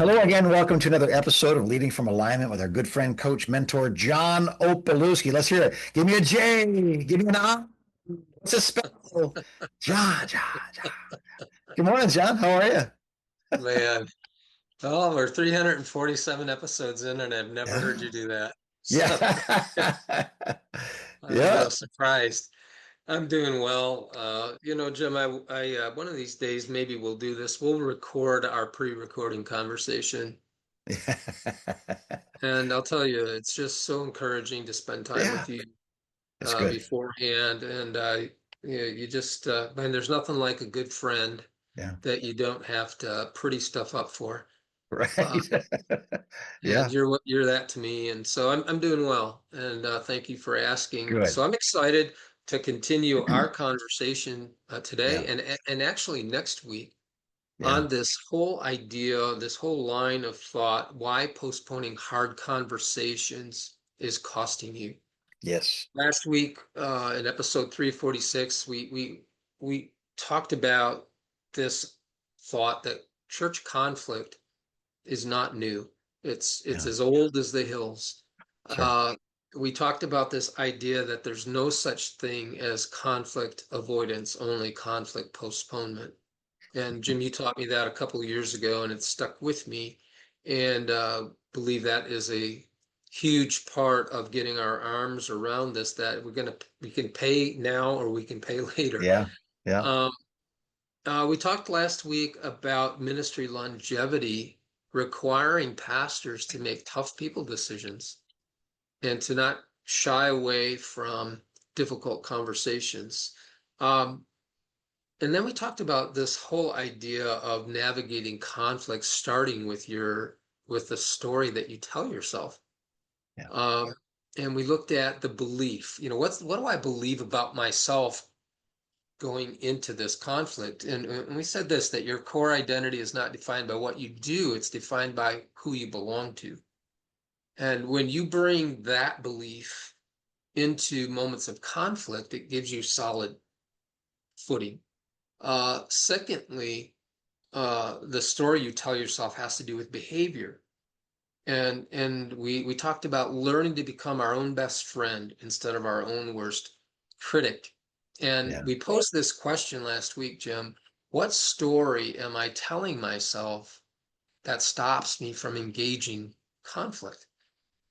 Hello again. Welcome to another episode of Leading from Alignment with our good friend, coach, mentor, John Opalewski. Let's hear it. Give me a J. Give me an I. What's a spell? John. Good morning, John. How are you? Man, oh, we're 347 episodes in, and I've never heard Yeah. you do that. So Yeah. I'm Yeah. surprised. I'm doing well. Jim, one of these days, maybe we'll do this. We'll record our pre-recording conversation. And I'll tell you, it's just so encouraging to spend time Yeah. with you It's good. beforehand. And you just, man, there's nothing like a good friend Yeah. that you don't have to pretty stuff up for. Uh, Right. And Yeah. you're that to me, and so I'm doing well, and thank you for asking. Good. So I'm excited to continue our conversation today, Yeah. and actually next week Yeah. on this whole idea, this whole line of thought, why postponing hard conversations is costing you. Yes. Last week, in episode 346, we talked about this thought that church conflict is not new. It's Yeah. as old as the hills. Sure. Uh, we talked about this idea that there's no such thing as conflict avoidance, only conflict postponement. And Jim, you taught me that a couple of years ago, and it's stuck with me. And believe that is a huge part of getting our arms around this. That we can pay now or we can pay later. Yeah. Yeah. Um, we talked last week about ministry longevity requiring pastors to make tough people decisions and to not shy away from difficult conversations. Um, and then we talked about this whole idea of navigating conflict, starting with the story that you tell yourself. Yeah. Um, and we looked at the belief. What do I believe about myself going into this conflict. And we said this, that your core identity is not defined by what you do, it's defined by who you belong to. And when you bring that belief into moments of conflict, it gives you solid footing. Secondly, the story you tell yourself has to do with behavior. And we talked about learning to become our own best friend instead of our own worst critic. And Yeah. we posed this question last week, Jim. What story am I telling myself that stops me from engaging conflict?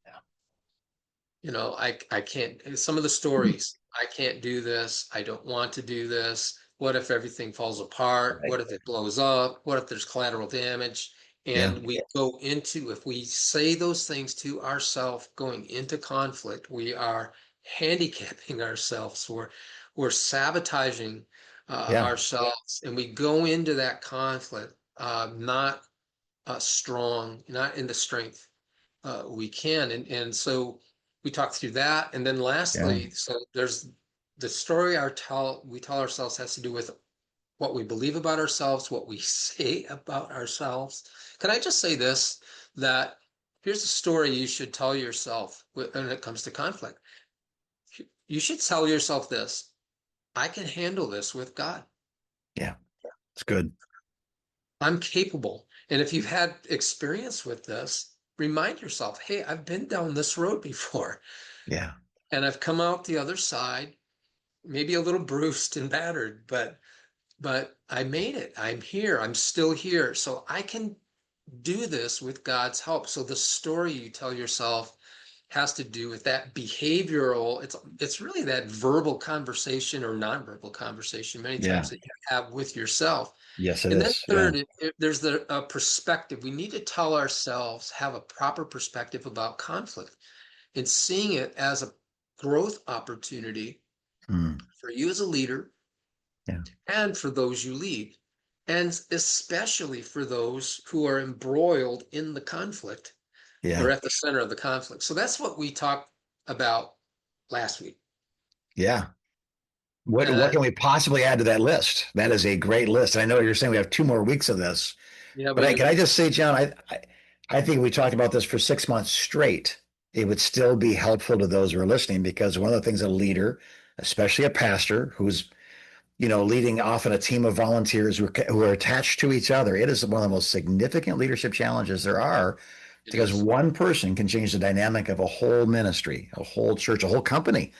Yeah. I can't, some of the stories, I can't do this. I don't want to do this. What if everything falls apart? Right. What if it blows up? What if there's collateral damage? Yeah. And we go into, if we say those things to ourselves going into conflict, we are handicapping ourselves. We're sabotaging Yeah. ourselves, and we go into that conflict not strong, not in the strength we can. And so we talked through that. And then Yeah. lastly, so there's the story we tell ourselves has to do with what we believe about ourselves, what we say about ourselves. Can I just say this, that here's a story you should tell yourself when it comes to conflict. You should tell yourself this: I can handle this with God. Yeah. It's good. I'm capable. And if you've had experience with this, remind yourself, hey, I've been down this road before Yeah. and I've come out the other side, maybe a little bruised and battered, but I made it. I'm here. I'm still here. So I can do this with God's help. So the story you tell yourself has to do with that behavioral, it's really that verbal conversation or nonverbal conversation many times Yeah. that you have with yourself. Yes, it And then is. Yeah. third, there's the perspective. We need to tell ourselves, have a proper perspective about conflict and seeing it as a growth opportunity Mm. for you as a leader Yeah. and for those you lead, and especially for those who are embroiled in the conflict or Yeah. at the center of the conflict. So that's what we talked about last week. Yeah. What Uh, can we possibly add to that list? That is a great list. I know you're saying we have 2 more weeks of this, yeah, but we can do. I just say, John, I think we talked about this for 6 months straight. It would still be helpful to those who are listening because one of the things a leader, especially a pastor who's leading often a team of volunteers who are attached to each other. It is one of the most significant leadership challenges there are It because is. one person can change the dynamic of a whole ministry, a whole church, a whole company.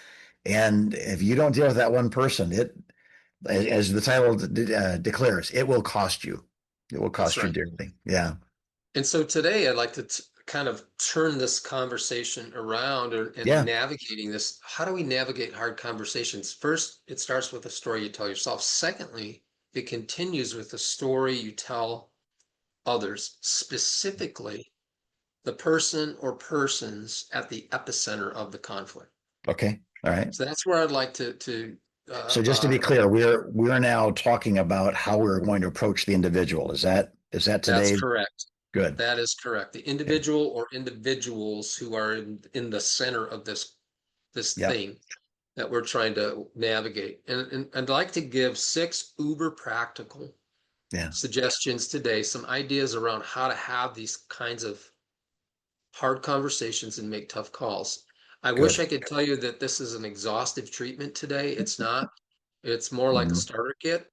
And if you don't deal with that one person, as the title declares, it will cost you. It will That's cost you right. dearly. Yeah. And so today I'd like to kind of turn this conversation around and Yeah. navigating this. How do we navigate hard conversations? First, it starts with a story you tell yourself. Secondly, it continues with the story you tell others, specifically the person or persons at the epicenter of the conflict. Okay. All right. So that's where I'd like to uh, So just to uh, be clear, we're now talking about how we're going to approach the individual. Is that that's today? correct. Good. That is correct. The Okay. individual or individuals who are in the center of this Yep. thing that we're trying to navigate. And I'd like to give 6 uber practical Yeah. suggestions today, some ideas around how to have these kinds of hard conversations and make tough calls. I wish Good. I could tell you that this is an exhaustive treatment today. It's not. It's more like a Hmm. starter kit.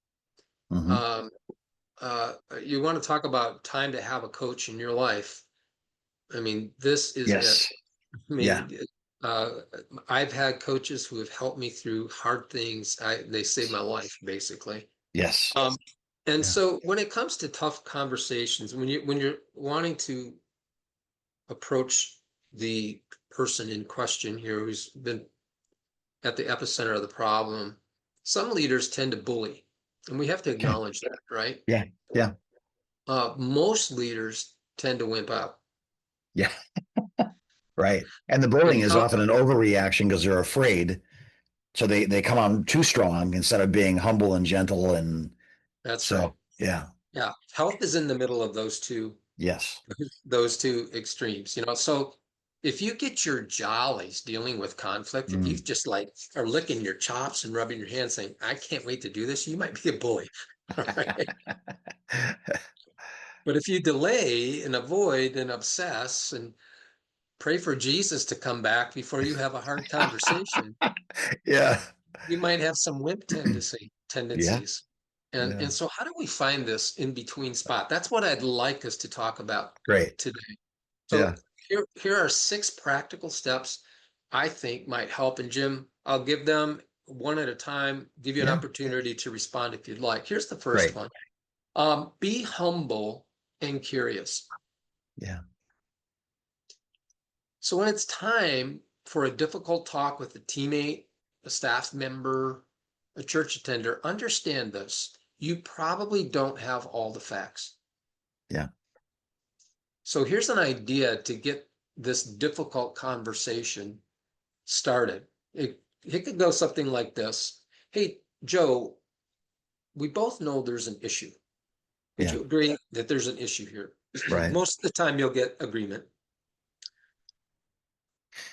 Hmm. Um, you want to talk about time to have a coach in your life. I mean, this is it. Yes. I Yeah. mean, uh, I've had coaches who have helped me through hard things. They saved my life, basically. Yes. Um, and Yeah. so when it comes to tough conversations, when you're wanting to approach the person in question here who's been at the epicenter of the problem, some leaders tend to bully, and we have to Okay. acknowledge that, right? Yeah. Yeah. Most leaders tend to wimp out. Yeah. Right. And the And bullying is how often an overreaction because they're afraid. So they come on too strong instead of being humble and gentle. And That's right. so, yeah. Yeah. Health is in the middle of Yes. those two extremes, So if you get your jollies dealing with conflict, if you Mm. just like are licking your chops and rubbing your hands saying, I can't wait to do this, you might be a bully. All right. But if you delay and avoid and obsess and pray for Jesus to come back before you have a hard conversation, Yeah. you might have some wimp Yeah. tendencies. And Yeah. and so how do we find this in between spot? That's what I'd like us to talk about Great. today. So Yeah. here are 6 practical steps I think might help. And Jim, I'll give them one at a time, give you an Yeah. opportunity to respond if you'd like. Here's the first Great. one. Be humble and curious. Yeah. So when it's time for a difficult talk with a teammate, a staff member, a church attender, understand this. You probably don't have all the facts. Yeah. So here's an idea to get this difficult conversation started. It could go something like this. Hey, Joe, we both know there's an issue. Would Yeah. you agree that there's an issue here? Right. Most of the time you'll get agreement.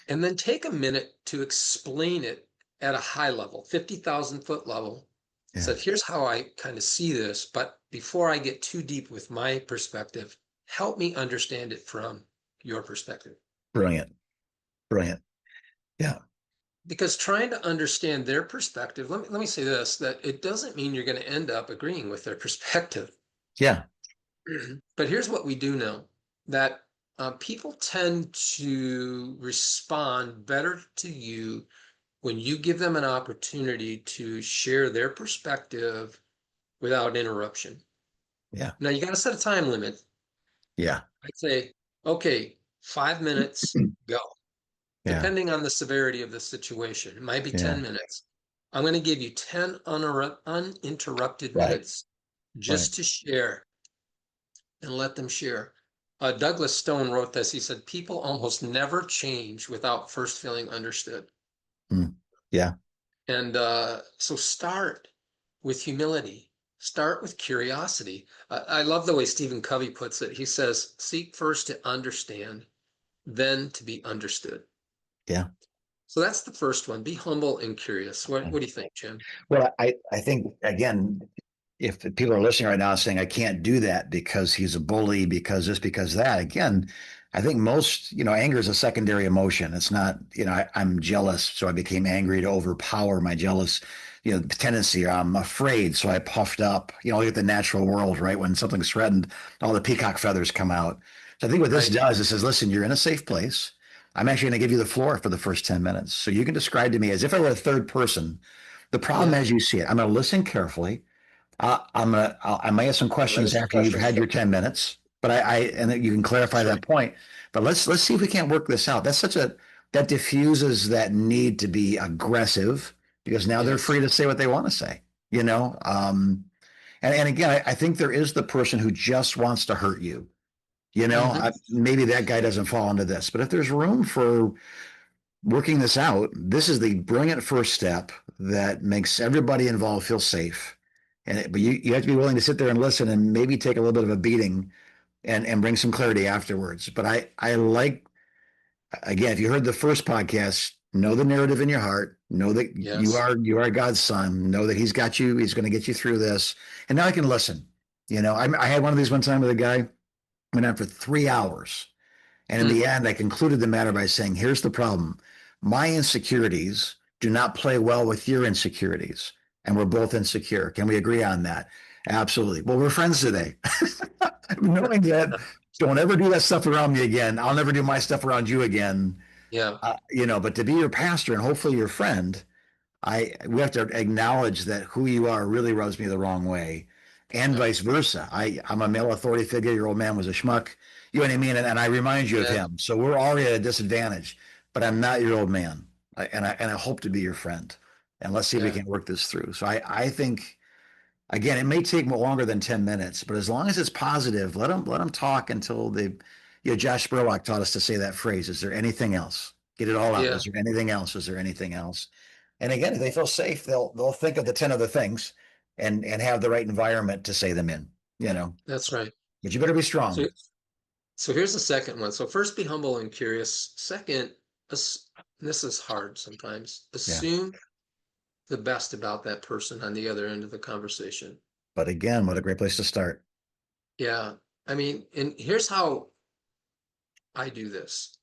And then take a minute to explain it at a high level, 50,000-foot level. Yeah. So here's how I kind of see this, but before I get too deep with my perspective, help me understand it from your perspective. Brilliant. Brilliant. Yeah. Because trying to understand their perspective, let me say this, that it doesn't mean you're going to end up agreeing with their perspective. Yeah. But here's what we do know, that people tend to respond better to you when you give them an opportunity to share their perspective without interruption. Yeah. Now, you got to set a time limit. Yeah. I'd say, okay, 5 minutes, go. Yeah. Depending on the severity of the situation, it might be Yeah. 10 minutes. I'm going to give you 10 uninterrupted Right. minutes Right. just to share and let them share. Douglas Stone wrote this. He said, people almost never change without first feeling understood. Mm. Yeah. And so start with humility, start with curiosity. I love the way Stephen Covey puts it. He says, seek first to understand, then to be understood. Yeah. So that's the first one. Be humble and curious. What do you think, Jim? Well, I think again, if people are listening right now and saying I can't do that because he's a bully, because this, because that, again, I think most, anger is a secondary emotion. It's not, I'm jealous, so I became angry to overpower my jealous the tendency, I'm afraid, so I puffed up. Look at the natural world, right? When something's threatened, all the peacock feathers come out. So I think what this Right. does is says, listen, you're in a safe place. I'm actually going to give you the floor for the first 10 minutes. So you can describe to me as if I were a third person the problem Yeah. as you see it. I'm going to listen carefully. I may have some questions after you've had your 10 minutes, but and then you can clarify That's that right. point. But let's see if we can't work this out. That diffuses that need to be aggressive because now they're Yes. free to say what they want to say, you know? And again, I think there is the person who just wants to hurt you. Hmm. Maybe that guy doesn't fall into this, but if there's room for working this out, this is the brilliant first step that makes everybody involved feel safe. But you have to be willing to sit there and listen and maybe take a little bit of a beating and bring some clarity afterwards. But I like, again, if you heard the first podcast, know the narrative in your heart, know that Yes. you are God's son, know that he's got you, he's going to get you through this. And now I can listen. I had one of these one time with a guy, went on for 3 hours. And in the Hmm. end, I concluded the matter by saying, here's the problem. My insecurities do not play well with your insecurities. And we're both insecure. Can we agree on that? Absolutely. Well, we're friends today. Knowing that, don't ever do that stuff around me again. I'll never do my stuff around you again. Yeah. But to be your pastor and hopefully your friend, we have to acknowledge that who you are really rubs me the wrong way, and Yeah. vice versa. I'm a male authority figure. Your old man was a schmuck. You know what I mean? And I remind you of Yeah. him. So we're already at a disadvantage. But I'm not your old man, and I hope to be your friend. And let's see if we Yeah. can work this through. So I think again, it may take more longer than 10 minutes, but as long as it's positive, let them talk until they. Josh Spurlock taught us to say that phrase. Is there anything else? Get it all out. Yeah. Is there anything else? Is there anything else? And again, if they feel safe, they'll think of the 10 other things and have the right environment to say them in, you know. That's right. But you better be So, strong. so here's the second one. So first, be humble and curious. Second, this is hard sometimes. Yeah. Assume the best about that person on the other end of the conversation. But again, what a great place to start. Yeah. I mean, and here's how I do this.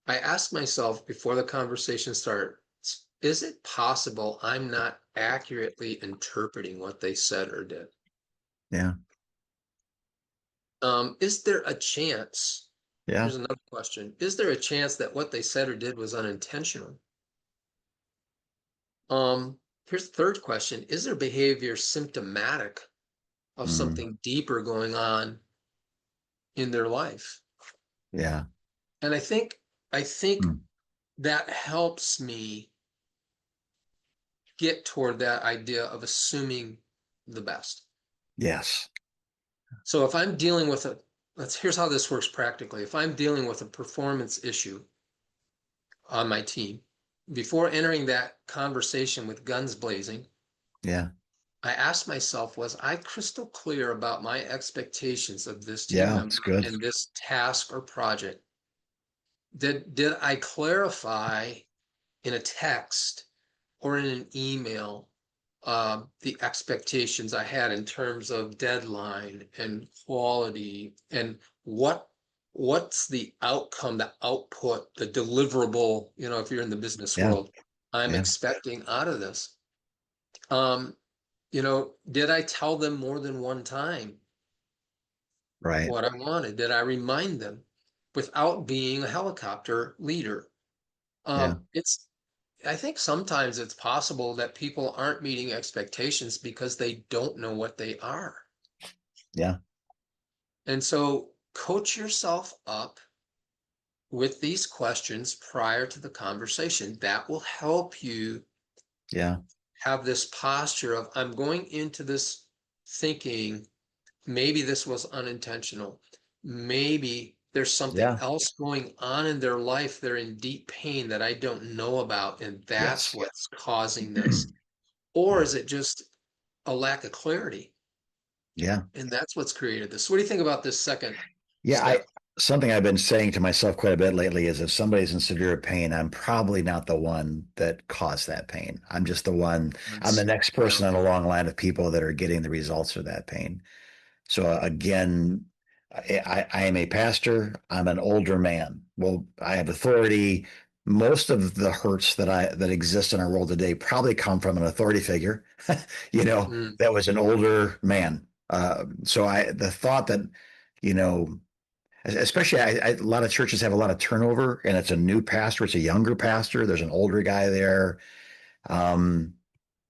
I ask myself before the conversation starts, is it possible I'm not accurately interpreting what they said or did? Yeah. Is there a chance? Yeah. Here's another question. Is there a chance that what they said or did was unintentional? Here's the third question. Is their behavior symptomatic of Mm, something deeper going on in their life? yeah. And I think Mm, that helps me get toward that idea of assuming the best. yes. So if I'm dealing with here's how this works practically. If I'm dealing with a performance issue on my team, before entering that conversation with guns blazing, Yeah. I asked myself, was I crystal clear about my expectations of this team Yeah. member It's good. and this task or project? Did I clarify in a text or in an email the expectations I had in terms of deadline and quality and what's the outcome, the output, the deliverable, if you're in the business Yeah. world, I'm Yeah. expecting out of this. Um, did I tell them more than one time Right. what I wanted? Did I remind them without being a helicopter leader? Yeah. It's I think sometimes it's possible that people aren't meeting expectations because they don't know what they are. Yeah. And so coach yourself up with these questions prior to the conversation. That will help you Yeah. have this posture of, I'm going into this thinking, maybe this was unintentional. Maybe there's something Yeah. else going on in their life. They're in deep pain that I don't know about, and that's Yes. what's causing this. Or Yeah. is it just a lack of clarity? Yeah. And that's what's created this. What do you think about this second Yeah, step? something I've been saying to myself quite a bit lately is if somebody's in severe pain, I'm probably not the one that caused that pain. I'm just the one, I'm the Yes. next Yeah. person on a long line of people that are getting the results of that pain. So again, I am a pastor. I'm an older man. Well, I have authority. most of the hurts that exist in our world today probably come from an authority figure, you know, Mm, that was an older man. So the thought that, you know, especially a lot of churches have a lot of turnover, and it's a new pastor, it's a younger pastor, there's an older guy there. Um,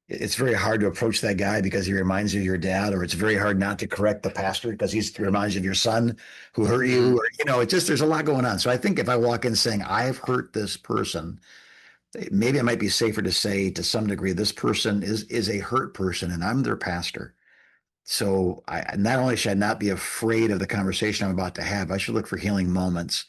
it's very hard to approach that guy because he reminds you of your dad, or it's very hard not to correct the pastor because he reminds you of your son who hurt mm, you, or it just there's a lot going on. So I think if I walk in saying I've hurt this person, maybe it might be safer to say to some degree this person is a hurt person and I'm their pastor. So I not only should I not be afraid of the conversation I'm about to have, I should look for healing moments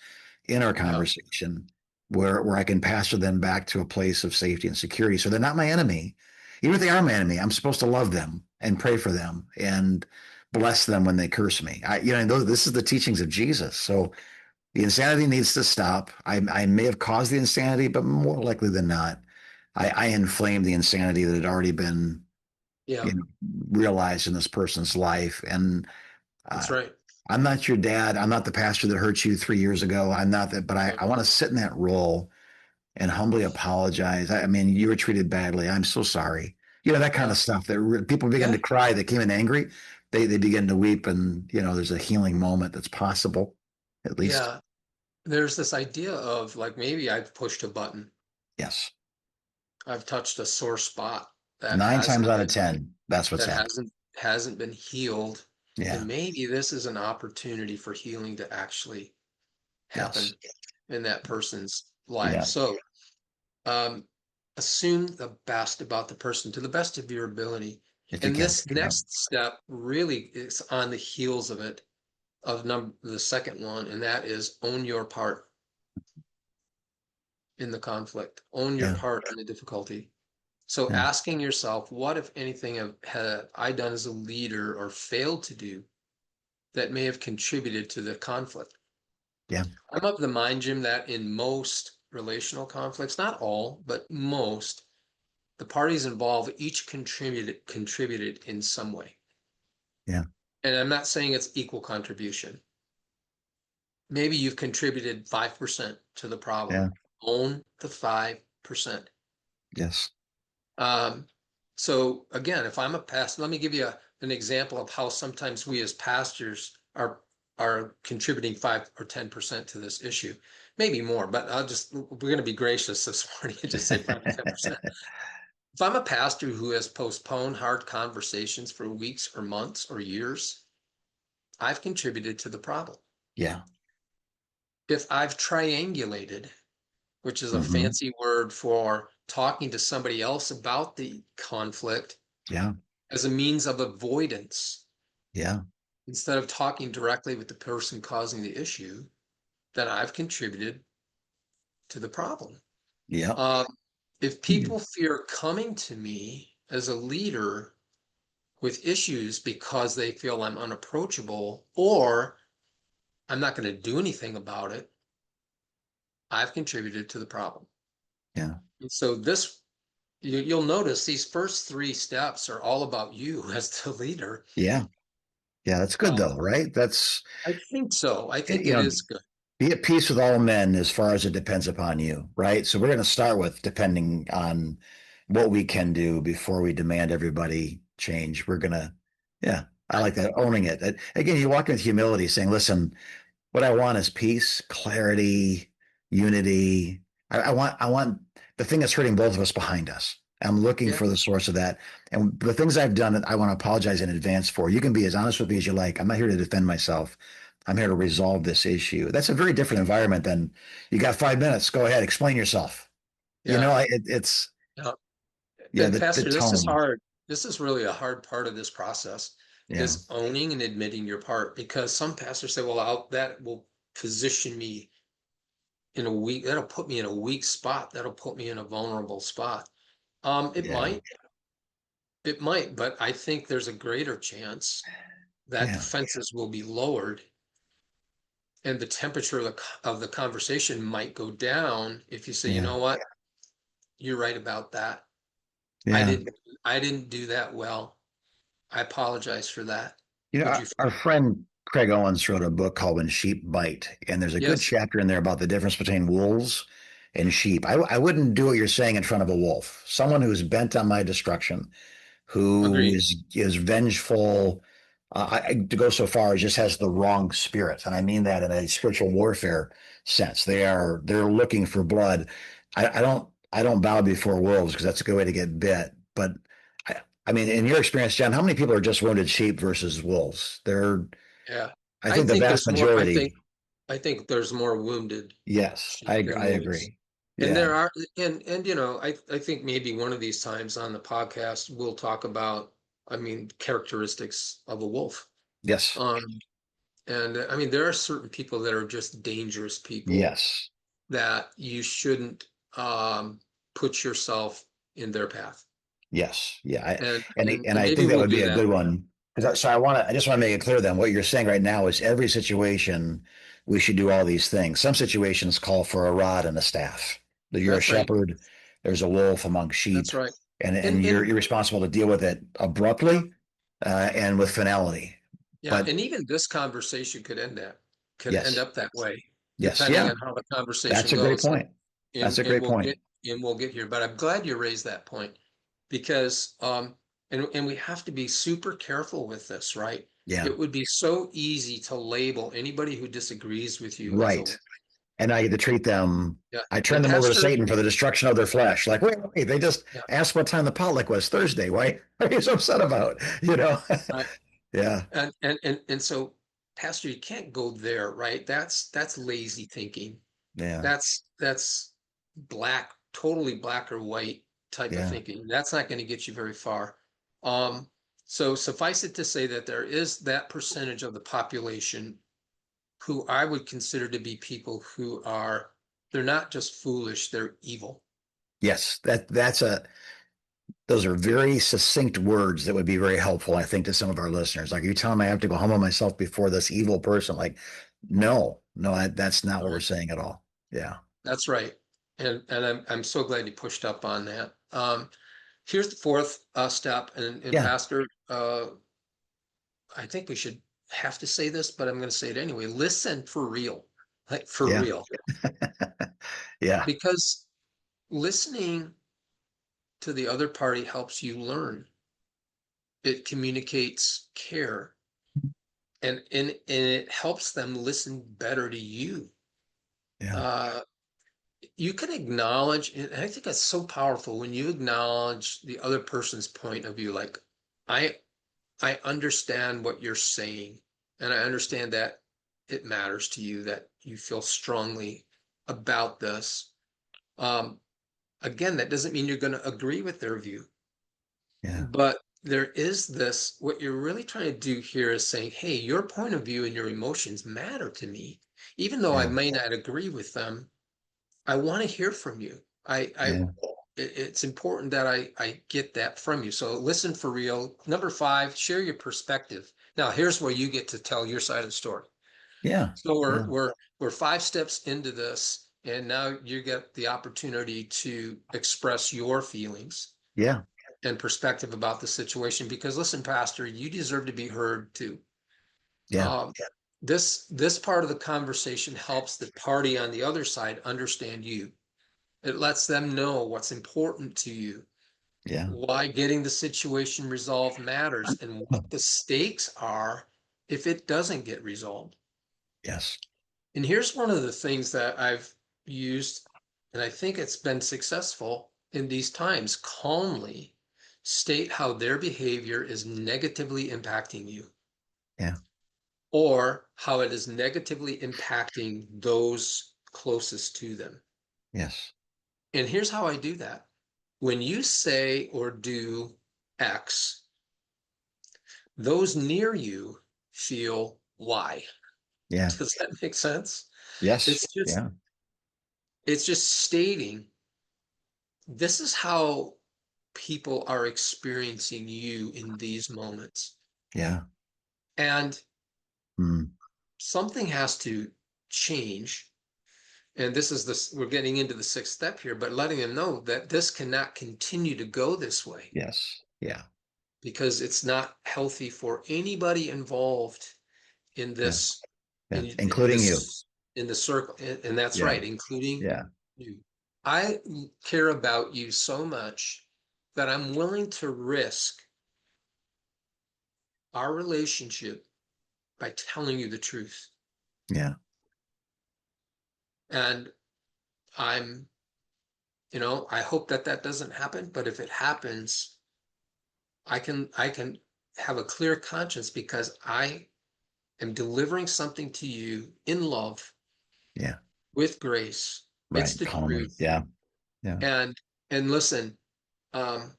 in our yeah, conversation where I can pastor them back to a place of safety and security. So they're not my enemy. Even if they are my enemy, I'm supposed to love them and pray for them and bless them when they curse me. This is the teachings of Jesus. So the insanity needs to stop. I may have caused the insanity, but more likely than not, I inflamed the insanity that had already been, yeah, you know, realized in this person's life. And that's uh, right. I'm not your dad. I'm not the pastor that hurt you 3 years ago. I'm not that, but I want to sit in that role and humbly apologize. I mean, you were treated badly. I'm so sorry. That kind Yeah, of stuff that people begin yeah, to cry. They came in angry. They begin to weep, and there's a healing moment that's possible, at least. yeah. There's this idea of like maybe I've pushed a button. Yes. I've touched a sore spot that Nine times hasn't out of been 10, that's what's that happened. hasn't been healed. Yeah. And maybe this is an opportunity for healing to actually Yes. happen in that person's life. Yeah. So um, assume the best about the person to the best of your ability. If you And can. this Yeah. next step really is on the heels of it, of the second one, and that is own your part in the conflict, own your Yeah. part in the difficulty. So Yeah. asking yourself, what, if anything, have I done as a leader or failed to do that may have contributed to the conflict? Yeah. I'm of the mind, Jim, that in most relational conflicts, not all, but most, the parties involved each contributed in some way. Yeah. And I'm not saying it's equal contribution. Maybe you've contributed 5% to the problem. Yeah. Own the 5%. Yes. Um, so again, if I'm a pastor, let me give you an example of how sometimes we as pastors are contributing 5 or 10% to this issue. Maybe more, but we're going to be gracious this morning and just say 5 to 10%. If I'm a pastor who has postponed hard conversations for weeks or months or years, I've contributed to the problem. Yeah. If I've triangulated, which is a Hmm. fancy word for talking to somebody else about the conflict Yeah. as a means of avoidance Yeah. instead of talking directly with the person causing the issue, then I've contributed to the problem. Yeah. Um, if people fear coming to me as a leader with issues because they feel I'm unapproachable or I'm not going to do anything about it, I've contributed to the problem. Yeah. And so you'll notice these first three steps are all about you as the leader. Yeah. Yeah. That's good Uh, though, right? I think so. I think you it know, is good. be at peace with all men as far as it depends upon you, right? So we're going to start with depending on what we can do before we demand everybody change. Yeah, I like that, owning it. Again, you walk in with humility, saying, listen, what I want is peace, clarity, unity. I want the thing that's hurting both of us behind us. I'm looking Yeah, for the source of that. And the things I've done, I want to apologize in advance for. You can be as honest with me as you like. I'm not here to defend myself. I'm here to resolve this issue. That's a very different environment than you got 5 minutes. Go ahead, explain yourself. yeah, It's yeah. yeah, And the Pastor, this is tone. hard. This is really a hard part of this process Yeah, is owning and admitting your part because some pastors say, well, that will position me in a weak, that'll put me in a weak spot. That'll put me in a vulnerable spot. It yeah, might, but I think there's a greater chance that yeah, defenses will be lowered and the temperature of the conversation might go down if you say, you yeah, know what, you're right about that. I yeah. didn't I didn't do that well. I apologize for that. Would you? Our friend Craig Owens wrote a book called When Sheep Bite, and there's a good Yes. chapter in there about the difference between wolves and sheep. I wouldn't do what you're saying in front of a wolf. Someone who's bent on my destruction, who Agreed. is vengeful. To go so far as just has the wrong spirit, and I mean that in a spiritual warfare sense. They're looking for blood. I don't bow before wolves because that's a good way to get bit. But I, I mean, in your experience, John, how many people are just wounded sheep versus wolves? Yeah. I I think the think vast there's more, majority. I think there's more wounded Yes, sheep I than wolves. agree. And Yeah. there are, and I think maybe one of these times on the podcast we'll talk about, I mean, characteristics of a wolf. Yes. Um, and I mean, there are certain people that are just dangerous people Yes. that you shouldn't put yourself in their path. Yes. Yeah. And And I maybe think that we'll would be do a that. good one. So I just want to make it clear then what you're saying right now is every situation we should do all these things. Some situations call for a rod and a staff. That you're a That's right. shepherd, there's a wolf among sheep, That's right. and And you're responsible to deal with it abruptly and with finality. yeah, But and even this conversation could end yes, up that way, yes, depending yeah, on how the that's conversation a great goes. point. That's a And great point. we'll get here. But I'm glad you raised that point because and we have to be super careful with this, right? Yeah, It would be so easy to label anybody who disagrees with you as a right. And I get to treat them. yeah. I turn And them over to Pastor, Satan for the destruction of their flesh. Like, wait, they just yeah, asked what time the potluck was Thursday. Why are you so upset about? You know? right. Yeah, And so Pastor, you can't go there, right? That's lazy thinking. yeah, That's totally black or white type of yeah, thinking. That's not going to get you very far. Um, so suffice it to say that there is that percentage of the population who I would consider to be people who they're not just foolish, they're evil. yes. Those are very succinct words that would be very helpful, I think, to some of our listeners. Like, you telling me I have to go home on myself before this evil person? Like, no, that's not what we're saying at all. Yeah, That's right. And I'm so glad you pushed up on that. Here's the fourth step, and yeah, Pastor, I think we should have to say this, but I'm going to say it anyway. Listen for real, like for yeah, real, yeah, because listening to the other party helps you learn. It communicates care, and it helps them listen better to you. yeah, Uh, you can acknowledge, and I think that's so powerful when you acknowledge the other person's point of view. Like, I I understand what you're saying, and I understand that it matters to you, that you feel strongly about this. Um, Again, that doesn't mean you're going to agree with their view, yeah, but there is this, what you're really trying to do here is saying, hey, your point of view and your emotions matter to me. Even though I yeah, may not agree with them, I want to hear from you. yeah, It's important that I get that from you. So listen for real. Number five, share your perspective. Now, here's where you get to tell your side of the story. yeah, So yeah, we're 5 steps into this, and now you get the opportunity to express your feelings yeah, and perspective about the situation. Because listen, Pastor, you deserve to be heard too. yeah, Um, this part of the conversation helps the party on the other side understand you. It lets them know what's important to you, yeah, why getting the situation resolved matters, and what the stakes are if it doesn't get resolved. yes, And here's one of the things that I've used, and I think it's been successful in these times: calmly state how their behavior is negatively impacting you, yeah, or how it is negatively impacting those closest to them. yes, And here's how I do that. When you say or do X, those near you feel Y. yeah, Does that make sense? yes, It's just yeah, it's just stating this is how people are experiencing you in these moments. yeah, And mm, something has to change. And this is this, we're getting into the sixth step here, but letting them know that this cannot continue to go this way yes, yeah, because it's not healthy for anybody involved in yeah, this yeah, in including you. this in the circle, and that's Yeah, right, including yeah, you. I care about you so much that I'm willing to risk our relationship by telling you the truth. Yeah. And I'm, I hope that that doesn't happen, but if it happens, I can have a clear conscience because I am delivering something to you in love Yeah. with grace. It's Right. the Calmly. truth. Yeah. Yeah. And listen, um,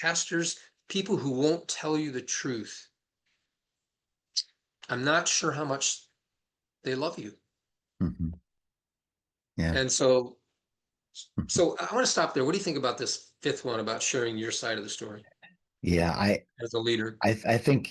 pastors, people who won't tell you the truth, I'm not sure how much they love you. Hmm. Yeah. And so I want to stop there. What do you think about this fifth one about sharing your side of the story Yeah. as a leader? I think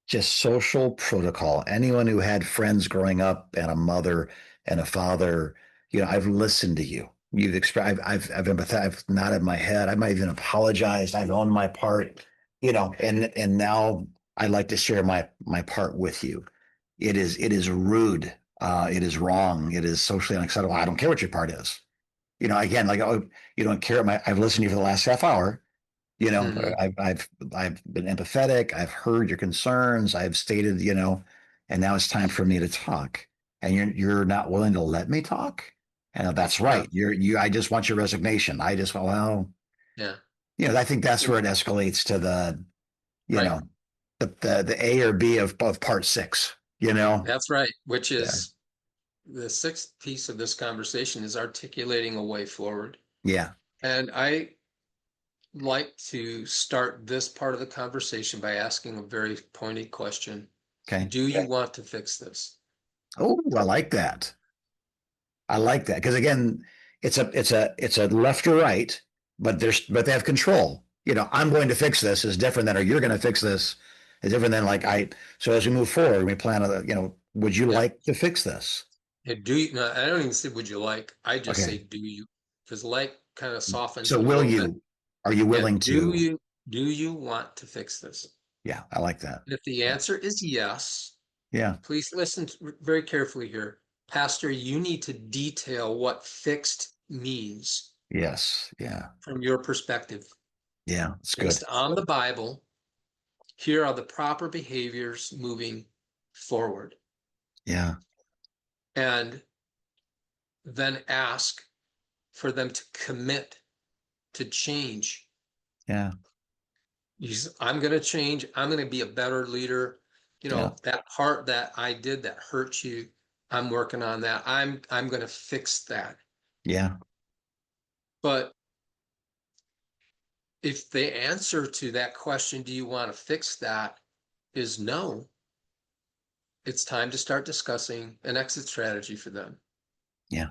just social protocol. Anyone who had friends growing up and a mother and a father, I've listened to you. You've expressed, I've empathized, I've nodded my head. I might even apologized. I've owned my part, and now I'd like to share my part with you. It is rude. It is wrong. It is socially unacceptable. I don't care what your part is. Again, like, oh, you don't care. I've listened to you for the last half hour. You know, Hmm. I've been empathetic. I've heard your concerns. I've stated, and now it's time for me to talk. And you're not willing to let me talk. And that's Yeah, right. I just want your resignation. I just, well, yeah, I think that's where it escalates to you right. know, the A or B of part six, you know? That's right. Which Yeah. is the sixth piece of this conversation is articulating a way forward. Yeah. And I like to start this part of the conversation by asking a very pointed question. Okay. Do you want to fix this? Oh, I like that. I like that because again, it's a left or right, but they have control. I'm going to fix this is different than or you're going to fix this is different than like I. So as we move forward, we plan on would you Yeah. like to fix this? Do you, no, I don't even say would you like, I just say Okay. do you? Because like kind of softens So it a will little bit. you? Are you Yeah, willing to? do you want to fix this? Yeah, I like that. And if the Yeah. answer is yes, Yeah. please listen very carefully here. Pastor, you need to detail what fixed means Yes. Yeah. from your perspective. Yeah. It's good. Based on the Bible, here are the proper behaviors moving forward. Yeah. And then ask for them to commit to change. Yeah. I'm going to change. I'm going to be a better leader. Yeah. That part that I did that hurt you, I'm working on that. I'm going to fix that. Yeah. But if the answer to that question, do you want to fix that, is no, it's time to start discussing an exit strategy for them. Yeah.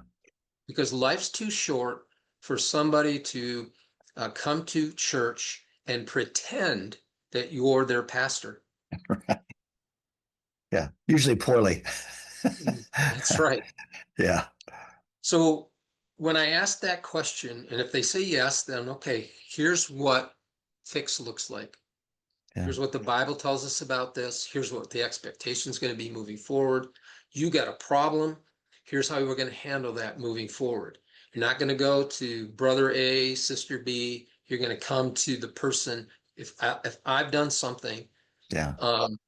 Because life's too short for somebody to come to church and pretend that you're their pastor. Yeah. Usually poorly. That's right. Yeah. So when I ask that question, and if they say yes, then okay, here's what fix looks like. Yeah. Here's what the Bible tells us about this. Here's what the expectation is going to be moving forward. You got a problem. Here's how we're going to handle that moving forward. You're not going to go to brother A, sister B. You're going to come to the person. If I've done something, Yeah. um,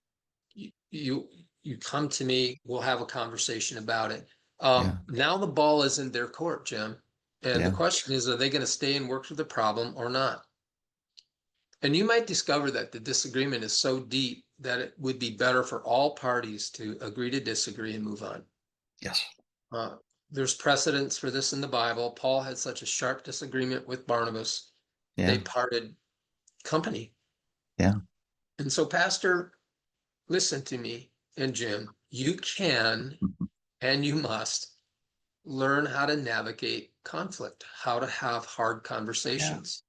you you come to me. We'll have a conversation about it. Yeah. Now the ball is in their court, Jim, and the Yeah. question is, are they going to stay and work through the problem or not? And you might discover that the disagreement is so deep that it would be better for all parties to agree to disagree and move on. Yes. Uh, there's precedence for this in the Bible. Paul had such a sharp disagreement with Barnabas, they Yeah. parted company. Yeah. And so, Pastor, listen to me and Jim. You can and you must learn how to navigate conflict, how to have hard Yeah. conversations.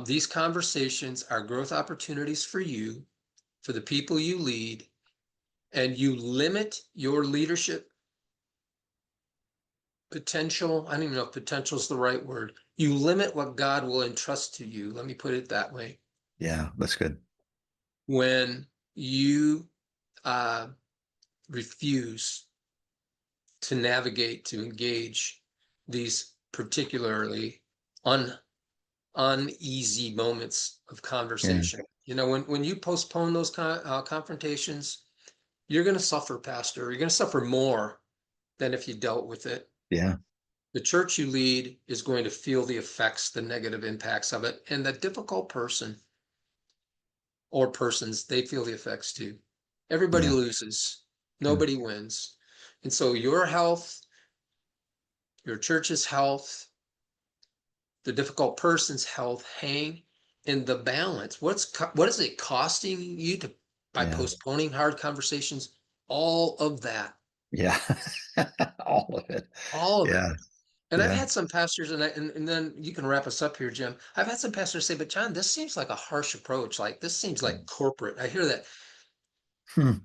These conversations are growth opportunities for you, for the people you lead, and you limit your leadership potential. I don't even know if potential is the right word. You limit what God will entrust to you. Let me put it that way. Yeah. That's good. When you refuse to navigate, to engage these particularly un, uneasy moments of Yeah. conversation. You know, when you postpone those confrontations, you're going to suffer, Pastor. You're going to suffer more than if you dealt with it. Yeah. The church you lead is going to feel the effects, the negative impacts of it. And the difficult person or persons, they feel the effects too. Everybody Yeah. loses, Yeah. nobody wins. And so your health, your church's health, the difficult person's health hang in the balance. What is it costing you to by Yeah. postponing hard conversations? All of that, Yeah. All of it. all of it. Yeah. And I've Yeah. had some pastors, and then you can wrap us up here, Jim. I've had some pastors say, "But John, this seems like a harsh approach. Like this seems like corporate." I hear that, Hmm.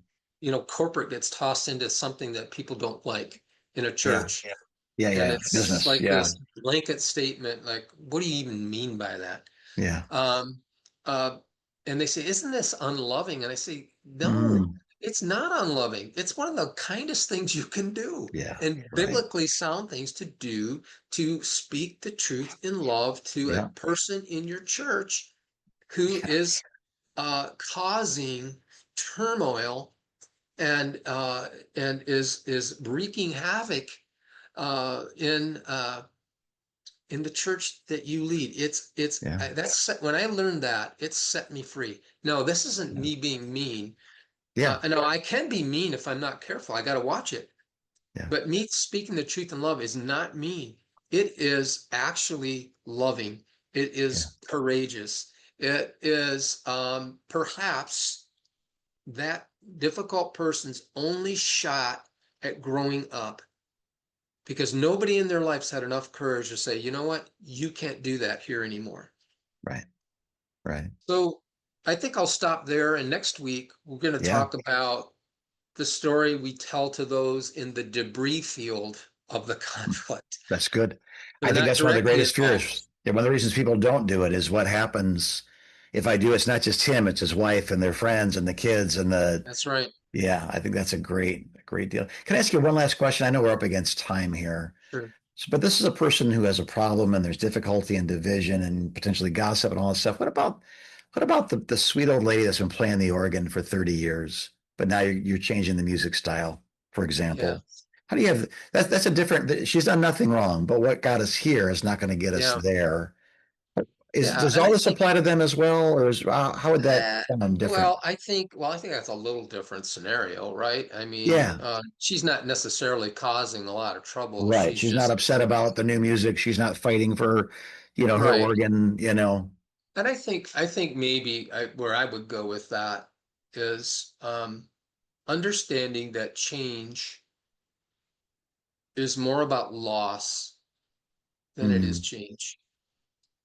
corporate gets tossed into something that people don't like in a Yeah. church. Yeah. And Yeah. it's Business. like Yeah. this blanket statement, like, what do you even mean by that? Yeah. Um, uh, and they say, isn't this unloving? And I say, no, Mm. it's not unloving. It's one of the kindest things you can do Yeah. and Right. biblically sound things to do to speak the truth in love to a Yeah. person in your church who Yeah. is causing turmoil and is wreaking havoc in the church that you lead. Yeah. When I learned that, it set me free. No, this isn't Yeah. me being mean. Yeah. No, I can be mean if I'm not careful. I got to watch it. Yeah. But me speaking the truth in love is not mean. It is actually loving. It Yeah. is courageous. It is perhaps that difficult person's only shot at growing up because nobody in their life's had enough courage to say, you know what, you can't do that here anymore. Right. Right. So I think I'll stop there. And next week, we're going to Yeah. talk about the story we tell to those in the debris field of the conflict. That's good. I They're think not that's one of the directly greatest involved. fears. Yeah, one of the reasons people don't do it is what happens if I do. It's not just him; it's his wife and their friends and the kids and the. That's right. Yeah, I think that's a great deal. Can I ask you one last question? I know we're up against time here, Sure. but this is a person who has a problem and there's difficulty and division and potentially gossip and all this stuff. What about the sweet old lady that's been playing the organ for 30 years, but now you're changing the music style, for Yeah. example? How do you have that's a different, she's done nothing wrong, but what got us here is not going to get us Yeah. there. Yeah. Does And all I this think apply to them as well, or how would that Uh, sound different? I think that's a little different scenario, right? I mean, Yeah, she's not necessarily causing a lot of trouble. right. She's She's not just upset about the new music. She's not fighting for, her right. organ. And I think maybe where I would go with that is understanding that change is more about loss than it is Mm, change.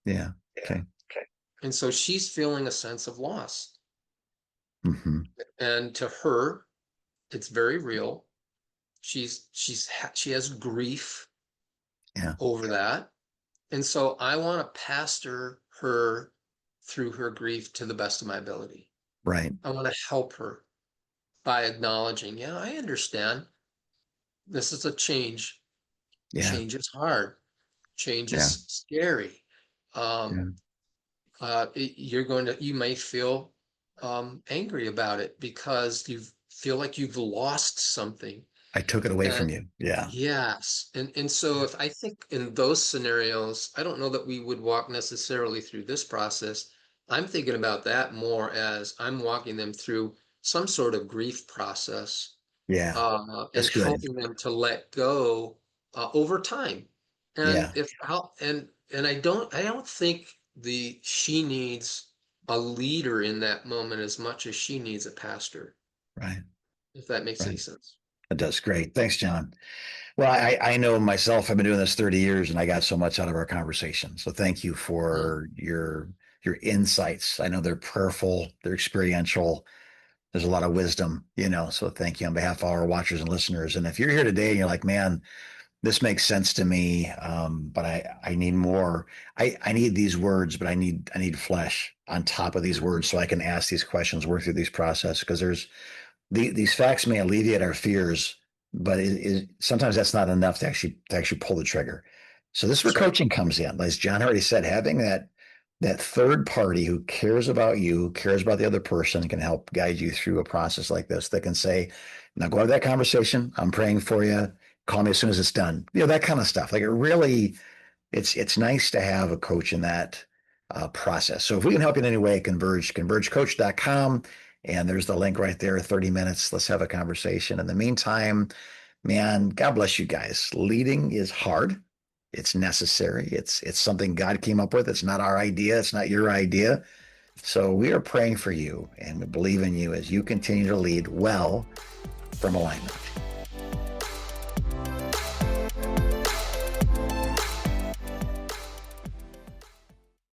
yeah. Okay. And so she's feeling a sense of loss. Hmm. And to her, it's very real. She has grief Yeah. over that. And so I want to pastor her through her grief to the best of my ability. Right. I want to help her by acknowledging, yeah, I understand. This is a change. Yeah. Change is hard. Change Yeah. is scary. Yeah. Um, you may feel angry about it because you feel like you've lost something. I took it away from And you. Yeah. yes, and so if I think in those scenarios, I don't know that we would walk necessarily through this process. I'm thinking about that more as I'm walking them through some sort of grief process, Yeah. and That's good. helping them to let go over time. And Yeah. if how and I don't think the she needs a leader in that moment as much as she needs a pastor, Right. if that makes any Right. sense. That does great. Thanks, John. Well, I know myself, I've been doing this 30 years and I got so much out of our conversation. So thank you Mm, for your insights. I know they're prayerful, they're experiential. There's a lot of wisdom. So thank you on behalf of all our watchers and listeners. And if you're here today and you're like, man, this makes sense to me, but I need more. I need these words, but I need flesh on top of these mhm. words so I can ask these questions, work through these processes because these facts may alleviate our fears, but sometimes that's not enough to actually pull the trigger. So this is where That's right. coaching comes in. As John already said, having that third party who cares about you, who cares about the other person, can help guide you through a process like this. That can say, "Now go have that conversation. I'm praying for you. Call me as soon as it's done." That kind of stuff. Like, it really, it's nice to have a coach in that process. So if we can help you in any way, convergecoach.com. And there's the link right there, 30 minutes. Let's have a conversation. In the meantime, man, God bless you guys. Leading is hard. It's necessary. It's something God came up with. It's not our idea. It's not your idea. So we are praying for you, and we believe in you as you continue to lead well from alignment.